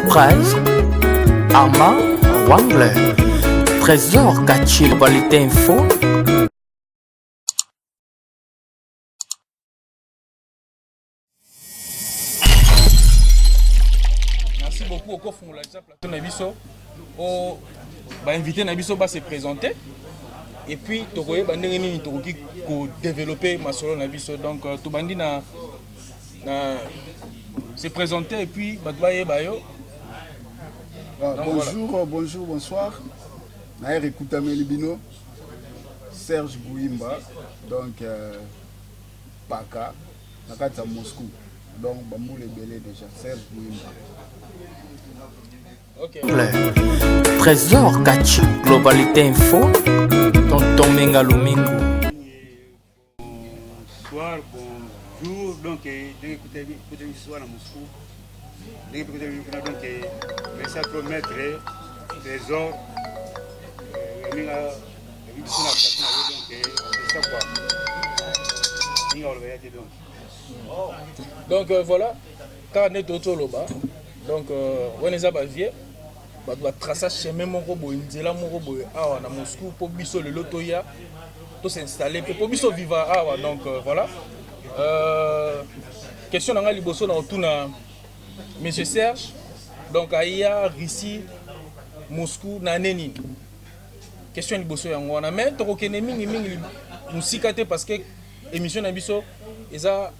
Price, Armand Wangler, Trésor Kachil, Qualité Info. Merci beaucoup au coffre, on l'a déjà plateau Nabiso. Invité Nabiso va se présenter. Et puis, tu vas développer ma solo Nabiso. Donc, tu vas se présenter et puis, bonjour, voilà. Bonjour, bonsoir. Naïr Ekoutame Libino, Serge Bouimba, donc Paka, Nakata Moscou. Donc, Bambou les Belé déjà, Serge Bouimba. Okay. Trésor Kachi, Globalité Info, Tonton Menga Lumingo. Bonsoir, bonjour, donc, d'écouter l'histoire à Moscou. D'écouter l'histoire, donc, merci à toi, maître, Trésor. Donc voilà, quand on est autour là-bas, donc on est à Bavier, on doit tracer chemin mon robot, il dit là mon robot, ah on a Moscou pour biso le lotoya, tout s'installer pour biso vivre ah donc voilà. Question dans les bosso dans tout na Monsieur Serge, donc Aïa, Russie, Moscou, Naneni. Question liboso yango wana mais tokokene mingi musika te parce que émission na biso eza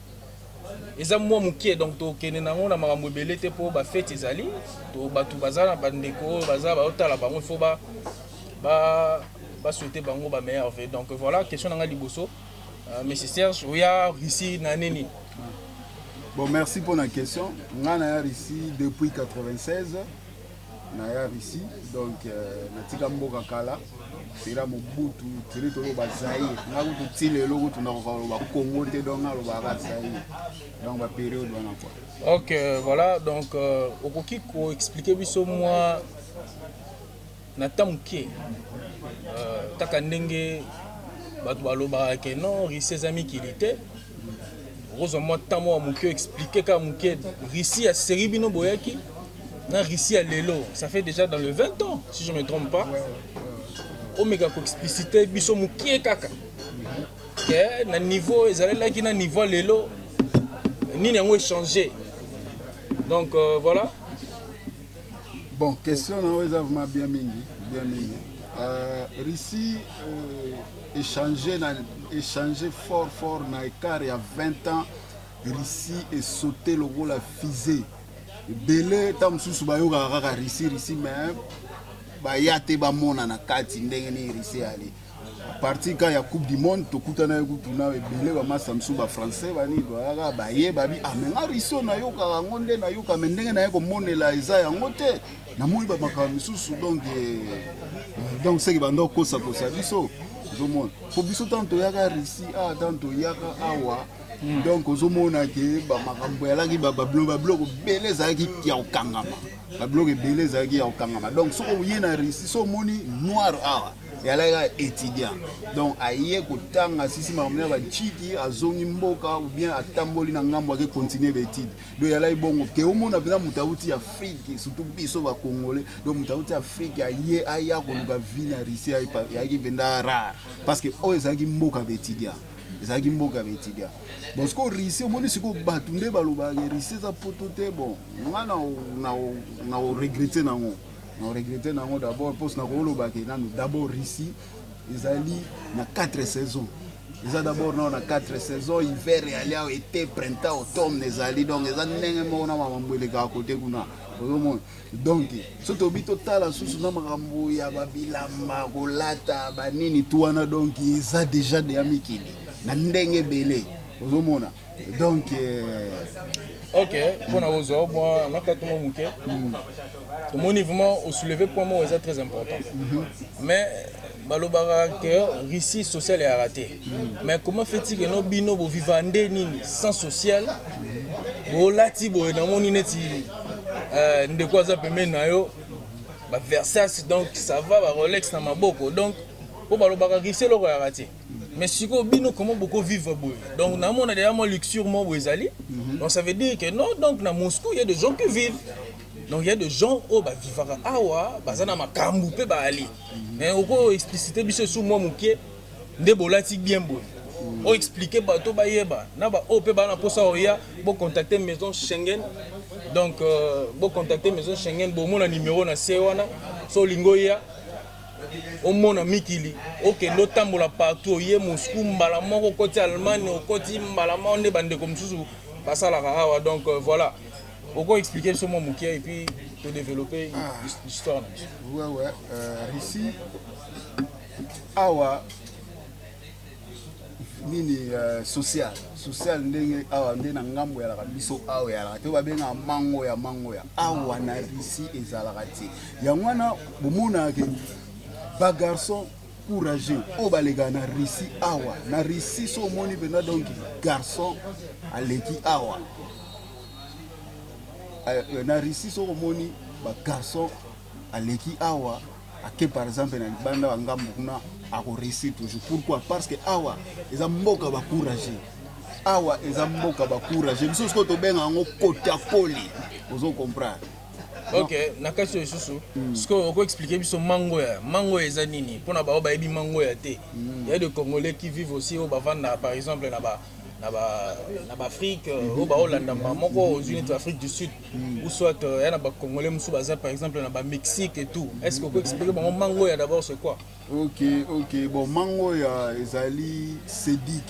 mwa mukie donc tokene nango na makambo ebele te po ba fête ezali to batu bazana bandeko baza ba otala bango il faut ba souhaiter bango ba meilleur vie donc voilà question nanga liboso monsieur Serge oya Russie na neni. Bon, merci pour la question. Nga na ici depuis 96. Naya ici donc natika mboka kala sera mobutu tiri to ba Zaïre nga ku tile lo ku na ko ba Congo te donc alo ba Zaïre donc ba période wana quoi. OK, voilà donc okoki ko expliquer biso moi na tamuke taka ndenge batu baloba ke non Russie amis qui était heureusement tamo muke expliquer ka muke Russie a série bino boyaki na Russie à Lelo, ça fait déjà dans le 20 ans, si je ne me trompe pas. Omega ko explicité biso mukie kaka. Que na niveau ezali là qui na niveau Lelo ni n'ango échanger. Donc voilà. Bon, question na vraiment bien mingi. Russie échanger fort na écart il y a 20 ans. Russie est sauté le rôle à fusée. Belé tam susu bayoka kaka Russie mais bayate ba mona na kati ndenge ni Russie ali parti ka ya coupe du monde tokuta na kutuna belé ba masamsu ba français bani ba baye babi amenga Russie na yoka ngonde na yoka ndenge na yeko monela eza yango te na moi ba makambo susu donc c'est que bando kosa biso zomo po biso tanto yaka Russie tanto yaka awa. Donc ozomona ke ba makambo yalaki ba bloko belé zaki ya okangama ba bloko belé zaki ya okangama donc so oyena Russie so moni noir awa yalaka étudiant donc aye kotanga sisi makambo ba chiki azongi mboka ou bien atamboli na ngambo ake continuer l'étude donc yalai bongo ke omona bina mutauti Afrique surtout biso ba congolais donc mutauti Afrique aye aya ko luka vie na Russie ayaki venda rare parce que o ezaki mboka d'étudiant ezaki mboka d'étudiant parce que Russie omoni siko batu nde baloba ke Russie za potote bon nga na regretter nango d'abord parce que na koloba ke nanu d'abord Russie ezali na 4 saisons eza d'abord na 4 saisons hiver et été printemps automne ezali donc eza ndenge moko na mambo eleka côté kuna donc soto bito tala susu na makambo ya babilamba kolata banini tuana donc eza déjà de amikili na ndenge belé ozomona donc OK pour na ozo moi na katumo muke mon niveau au soulever point moi c'est très important mais balobara que Russie social est raté mais comment fait-il que no bino bo vivande nini sans social bo lati bo na moni neti ndeko za pembe na yo ba Versace donc ça va ba Rolex na maboko donc pour balobara Russie lo raté. Mais si vous comment beaucoup vivre donc dans mon déjà luxure donc ça veut dire que non donc dans Moscou il y a des gens qui vivent Donc il y a des gens qui vivent awa, bazana makambu pe ba ali. Mais oko expliciter biso sous moi mukie nde bolati bien boy. O expliquer bato ba yeba. Na ba o pe ba na posa oya, bo contacter maison Schengen. Donc bo contacter maison Schengen, bo mona numéro na sewana, so lingoya. Au monde mikili ok lotambola partout ye Moscou mbala moko côté Allemagne au côté mbala monde bande comme sous passer la awa donc voilà pourquoi expliquer ce mot mukia et puis te développer l'histoire ouais ici awa nini social ndenge awa ndena ngambo ya la biso awa ya la te ba benga mango ya awa na risi ezalaka te ya mwana bomona ke ba garçon courageux o balega na risi awa na risi so moni bena donc garçon aleki awa na risi so moni ba garçon aleki awa ake par exemple na banda ngambo kuna ako risi toujours pourquoi parce que awa eza mboka ba courageux awa eza mboka ba courageux biso ko to benga ngo kota koli ozo comprendre. Ok, nakasi susu. Ce qu'on peut expliquer biso mango eza nini pona ba ba ebi mango ya te. Il y a des Congolais qui vivent aussi au Bavanda par exemple là-bas Afrique au Hollande moko aux Unis d'Afrique du Sud ou soit il y a des Congolais musu baza par exemple na Mexique et tout. Est-ce qu'on peut expliquer bon mango d'abord c'est quoi? Ok bon mango ya ezali Sedik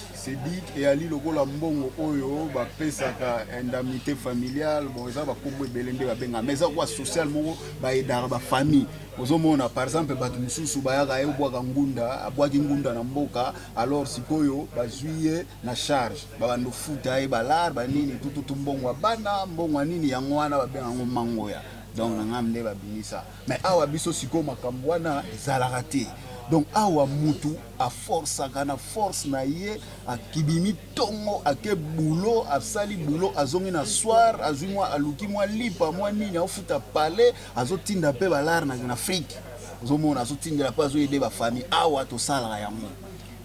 et ali lokola mbongo oyo ba pesaka indemnité familiale bon eza ba kombo belende ba benga mais ça quoi social moko ba edara ba famille ozomona par exemple bato mususu bayaka ebwaka ngunda abwaki ngunda na mboka alors sikoyo bazwiye na charge babando futa e balar banini tutu mbongo bana mbongo nini yango wana ba benga ngo mango ya donc ngamde ba binisa mais awa biso siko makambo wana ezalaka te. Donc awa mutu a force kana force na ye akibimi tongo ake boulot asali boulot azongi na soir azumwa aluki mwa lipa mwa nini afuta palais azotinda pe balar na Afrique ozomona azotinda pa zo aider ba famille awa to sala yango.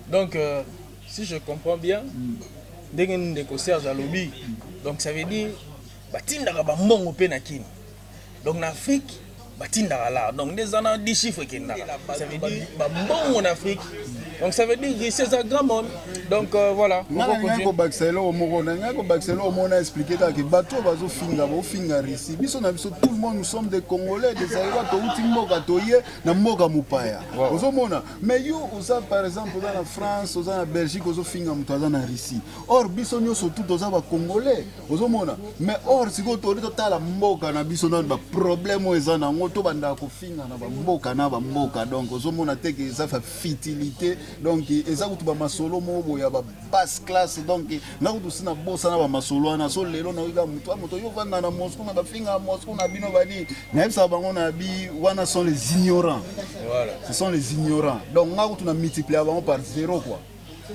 Donc si je comprends bien ndenge ndeko Serge alobi donc ça veut dire batinda ka ba mbongo pe na kini donc na Afrique batinda là donc des années 10 chiffres qui n'a ça veut dire bon en Afrique donc ça veut dire que c'est un grand monde donc voilà ngako baxelo moko ngako baxelo mona expliquer que bato bazo finga risi biso na biso tout le monde nous sommes des Congolais des Aïwa to uti mboka toye na mboka mupaya ozomona mais yo oza par exemple dans la France oza na Belgique ozo finga muto aza na risi or biso nyoso tout oza ba Congolais ozomona mais or siko to tala mboka na biso na ba problème eza na to banda ko finga na ba mboka donc ozomona te que ça fait fertilité donc eza kutu ba masolo mobo ya ba basse classe donc na kutu sina bossa na ba masolo na so lelo na wika muto yo vanda na Moscou na ba finga Moscou na bino bani na bisa bango na bi wana sont les ignorants voilà ce sont les ignorants donc na kutu na multiplier bango par 0 quoi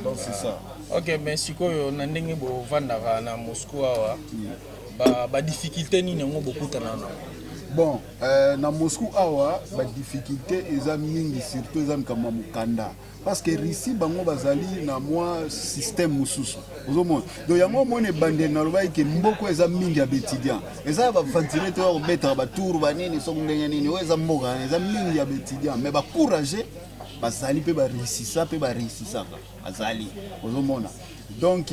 donc c'est ça. Ok mais sikoyo na ndenge bo vanda na Moscou awa ba difficulté ni ngo bokuta na bon na Moscou awa ba difficulté eza mingi surtout eza kama mukanda parce que ici bango bazali na moi système mususu ozomona donc yango mone bande na loba ke mboko eza mingi ya étudiant eza ba ventilateur ko beta ba tour ba nini so ndenge nini eza mboka eza mingi ya étudiant mais ba courage bazali pe ba réussisa azali ozomona donc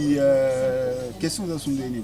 question za sundeni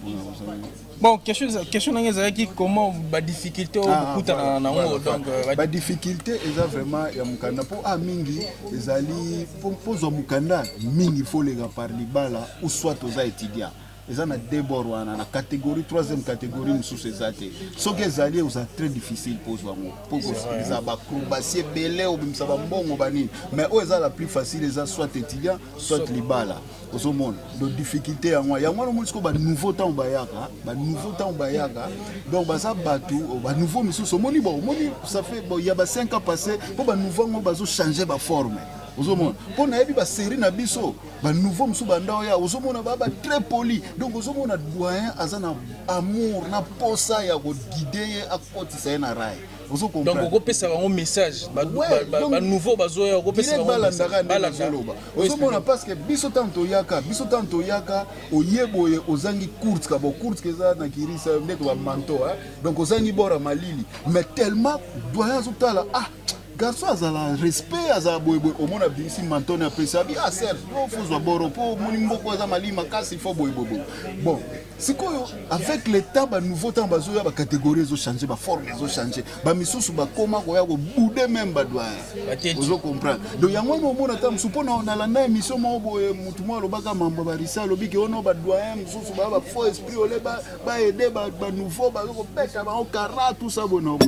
bon question nanga qui comment ba difficulté au kuta na ngo donc ba difficulté eza vraiment ya mukanda po mingi ezali pozo mukanda mingi faut les par libala ou soit aux étudiants eza na débord wana na catégorie 3e catégorie mususu ezate soki ezali oza très difficile pozo ngo poko za ba acrobatie belé ou bimsa ba mbongo bani mais o eza la plus facile eza soit étudiant soit libala ozomona de difficulté yango no musko ba nouveau temps bayaka donc baza batu ba nouveau mususu moni bon moni ça fait bon il y a ba 5 ans passé po ba nouveau ngo bazo changer ba forme ozomona mpo nayebi basérie na biso banouveau mosusu banda oya ozomona baba très poli donc ozomona doyen aza na amour na posa ya koguide ye akotisa ye na rai. Donc okopesa bango message banouveau bazoya okopesa bango balandaka ozomona parce que biso tanto yaka oyeboye ozangi courte kabo courte keza na kirisa ndeto ba manto donc ozangi bora malili mais tellement doyen azotala garçon azala respect azala boyeboye omona bisi mantone apesa bi serge ofozwa boro po moni mboko aza malili makasi il faut boyeboye bon sikoyo avec le temps ba nouveau temps bazoya ba catégorie zo changer ba forme zo changer ba misusu ba koma koya ko bouder même ba doyen ozo comprendre donc yango omona tam supona na landa émission mo boye mutu mo lobaka mambo ba risa lobiki ono ba doyen misusu ba faux esprit ole ba aider ba nouveau ba ko peta ba okara tout ça bona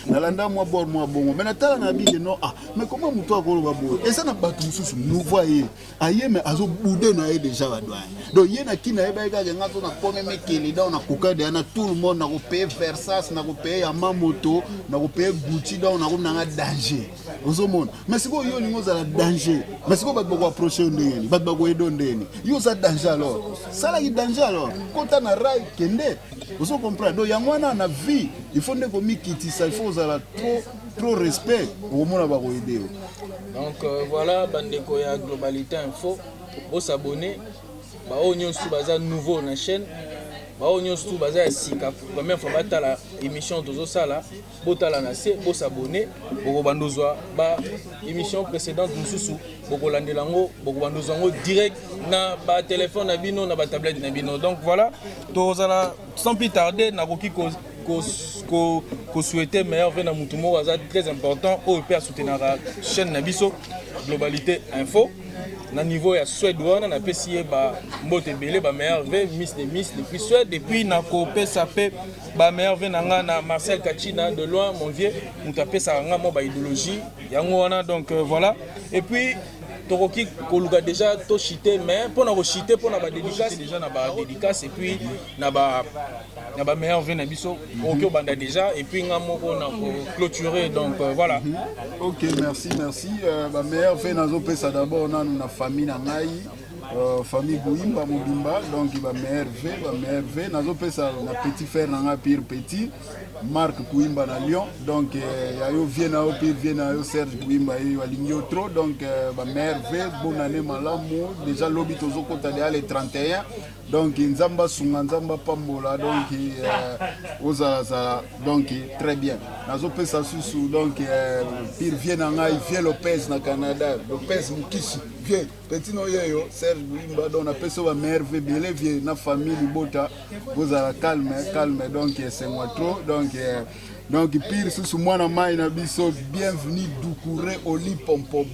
na landa mo bor mo bongo mais na tala na bige non mais comment mutu akoloba boye et ça na batu misusu nouveau aye mais azo bouder na ye déjà ba doyen donc ye na kina eba ka ngato na même Kelida, on a coupé tout le monde, on a payé Versace, on a payé Yamamoto, on a payé Gucci, on a un danger. Mais c'est quoi il y a un danger? Mais c'est quoi il faut approcher un danger? Il faut aider un danger. Il y a un danger alors. Ça là, il y a un danger alors. Quand on a rail, vous comprenez? Donc il y a un vie. Il faut que vous quittez ça. Il faut trop respect. Au moins, on va aider. Donc voilà, Bandeko ya Globalité Info. Vous s'abonner. Bah on y a nouveau na chaîne. Bah on y a tout basé sika. Première fois batala émission dozo sala. Botala na se, bo s'abonner. Boko bandozwa ba émission précédente mususu. Boko landelango, boko bandozango direct na ba téléphone na bino na ba tablette na bino. Donc voilà. Tozala sans plus tarder na koki ko souhaiter meilleur vena mutumo waza très important au peut soutenir la chaîne Nabiso Globalité Info. Na niveau ya Suède wana na pesi ba mbote belé ba meilleur ve Miss depuis Suède et puis na ko pesa pe ba meilleur ve nanga na Marcel Kachina de loin mon vieux muta pesa nga mo ba idéologie yango wana donc voilà et puis Toroki koluka déjà to chité mais pour na ko chité pour na ba dédicace déjà na ba dédicace et puis na ba meilleur ve na biso OK banda déjà et puis nga moko na ko clôturer donc voilà. OK, merci. Ba meilleur ve nazo pesa d'abord na famille na ngai famille Bouimba Mobimba donc ba meilleur ve nazo pesa na petit frère na pire petit Marc Kouimba na Lyon donc yayo viena au pire viena yo Serge Kouimba et Walingio trop donc ba meilleur ve bonne année malamu déjà lobby tozo kota le 31 donc nzamba sunga nzamba pambola donc oza donc très bien nazo pesa susu donc pire viena ngai Vie Lopez na Canada Lopez Mukishi Vie petit no yeyo Serge Kouimba donc na pesa ba meilleur ve belé vie na famille bota oza calme donc c'est moi trop donc pire sous mwana mai na biso bienvenue Doucouré Oli Pompo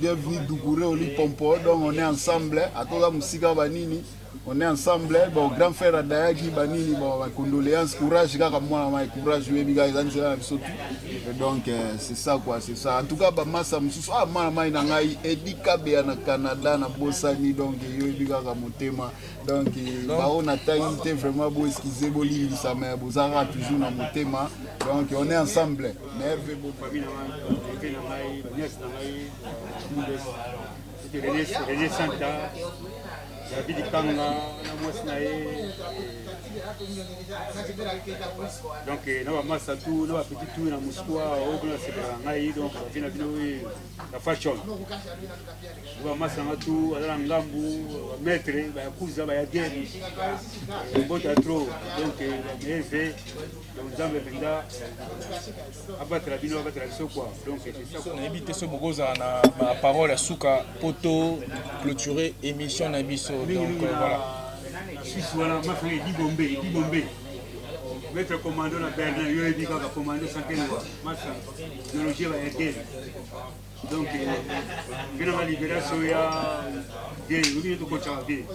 donc on est ensemble à toda musika banini on est ensemble bon grand frère Adayaki banini bon condoléances courage kaka mwana mai courage webiga ezanzela biso donc c'est ça quoi c'est ça en tout cas ba massa mususu mwana mai na ngai edikabe na Canada na bosani donc webiga ka motema donc ba on a taille vraiment beau excuser bolindi ça mais bozara toujours na motema donc on est ensemble merveilleux beau famille na mai Santa David Kanga na Mosnae donc na ba massa tout na ba petit tout na Moscou au na sebangai donc vina bino la fashion ba massa na tout ala ngambu maître ba kuza ba ya geri bota trop donc merve donc zambe benda abatra bino abatra so quoi donc c'est ça on éviter ce bogoza na ma parole à suka poto clôturer émission na biso donc voilà si voilà ma frère di bombe mettre commando na Berlin yo ebi ka commando sankelwa massa technologie va aider donc bino va libération ya bien oui to ko chavé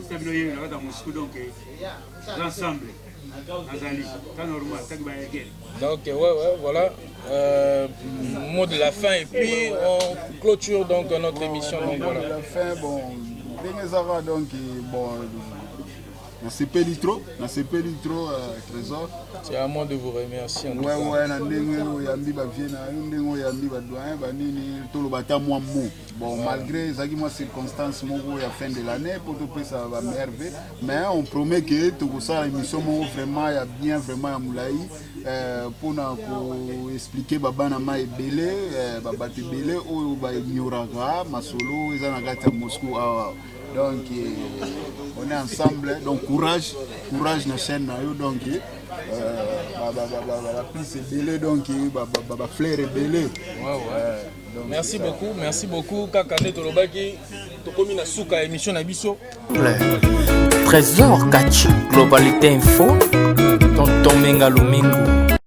c'est bino yo na Moscou donc l'ensemble azali c'est normal ça va aider donc ouais voilà mot de la fin et puis on clôture donc notre émission donc voilà la fin bon donc bon na sepeli trop Trésor. C'est à moi de vous remercier. Ouais, na ndenge oyambi ba vie na yo ndenge oyambi ba doyen ba nini toloba ta moi mot. Bon, malgré zaki moi circonstances moko ya fin de l'année pour tout ça va merveille, mais on promet que tout ça émission vraiment ya bien vraiment ya moulaï pour na ko expliquer baba na ma ebele baba tebele o ba ignoraka masolo eza na kati ya Moscou. Donc on est ensemble, donc courage na chaîne na yo, donc plus belé, donc flair et belé. Merci beaucoup Kakane Tolobaki tokomi na suka émission na biso. Trésor Kachi Globalité Info Tonton Menga Lumingo.